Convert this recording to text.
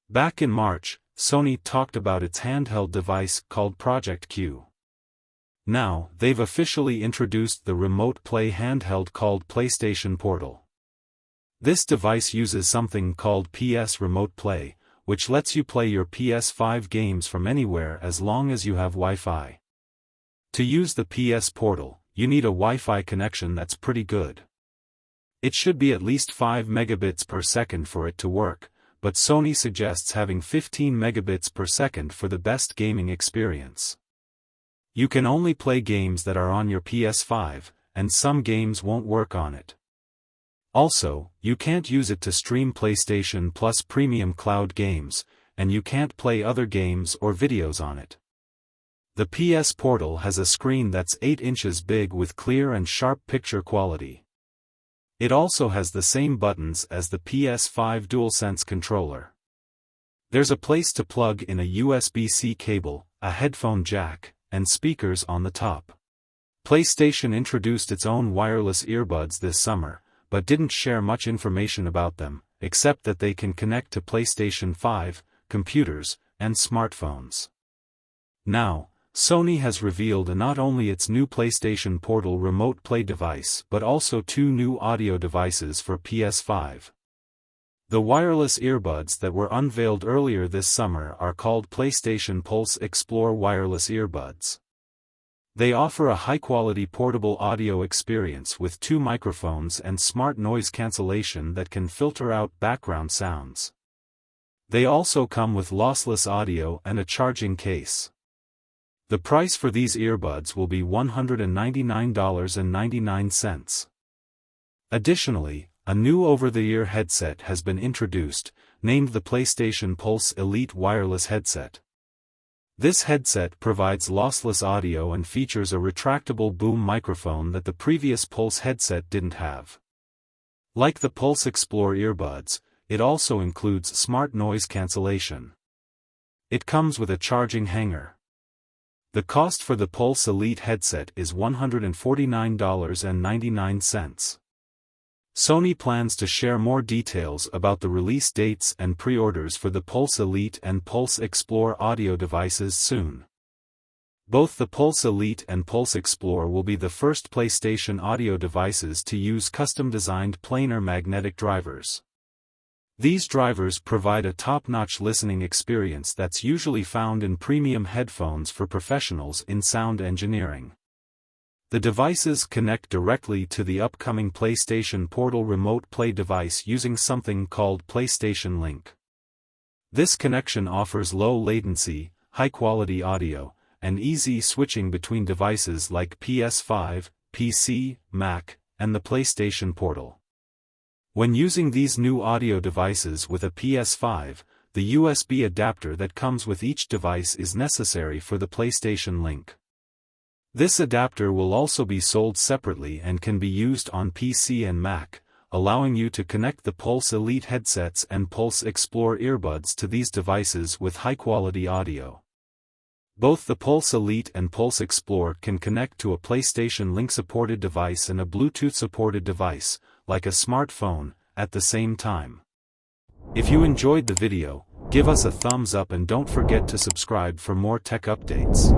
Back in March, Sony talked about its handheld device called Project Q. Now, they've officially introduced the remote play handheld called PlayStation Portal. This device uses something called PS Remote Play, which lets you play your PS5 games from anywhere as long as you have Wi-Fi. To use the PS Portal, you need a Wi-Fi connection that's pretty good. It should be at least 5 megabits per second for it to work, but Sony suggests having 15 megabits per second for the best gaming experience. You can only play games that are on your PS5, and some games won't work on it. Also, you can't use it to stream PlayStation Plus premium cloud games, and you can't play other games or videos on it. The PS Portal has a screen that's 8 inches big with clear and sharp picture quality. It also has the same buttons as the PS5 DualSense controller. There's a place to plug in a USB-C cable, a headphone jack, and speakers on the top. PlayStation introduced its own wireless earbuds this summer, but didn't share much information about them, except that they can connect to PlayStation 5, computers, and smartphones. Now, Sony has revealed not only its new PlayStation Portal remote play device but also 2 new audio devices for PS5. The wireless earbuds that were unveiled earlier this summer are called PlayStation Pulse Explore Wireless Earbuds. They offer a high-quality portable audio experience with 2 microphones and smart noise cancellation that can filter out background sounds. They also come with lossless audio and a charging case. The price for these earbuds will be $199.99. Additionally, a new over-the-ear headset has been introduced, named the PlayStation Pulse Elite Wireless Headset. This headset provides lossless audio and features a retractable boom microphone that the previous Pulse headset didn't have. Like the Pulse Explore earbuds, it also includes smart noise cancellation. It comes with a charging hanger. The cost for the Pulse Elite headset is $149.99. Sony plans to share more details about the release dates and pre-orders for the Pulse Elite and Pulse Explore audio devices soon. Both the Pulse Elite and Pulse Explore will be the first PlayStation audio devices to use custom-designed planar magnetic drivers. These drivers provide a top-notch listening experience that's usually found in premium headphones for professionals in sound engineering. The devices connect directly to the upcoming PlayStation Portal remote play device using something called PlayStation Link. This connection offers low latency, high-quality audio, and easy switching between devices like PS5, PC, Mac, and the PlayStation Portal. When using these new audio devices with a PS5, the USB adapter that comes with each device is necessary for the PlayStation Link. This adapter will also be sold separately and can be used on PC and Mac, allowing you to connect the Pulse Elite headsets and Pulse Explore earbuds to these devices with high-quality audio. Both the Pulse Elite and Pulse Explore can connect to a PlayStation Link-supported device and a Bluetooth-supported device, like a smartphone, at the same time. If you enjoyed the video, give us a thumbs up and don't forget to subscribe for more tech updates.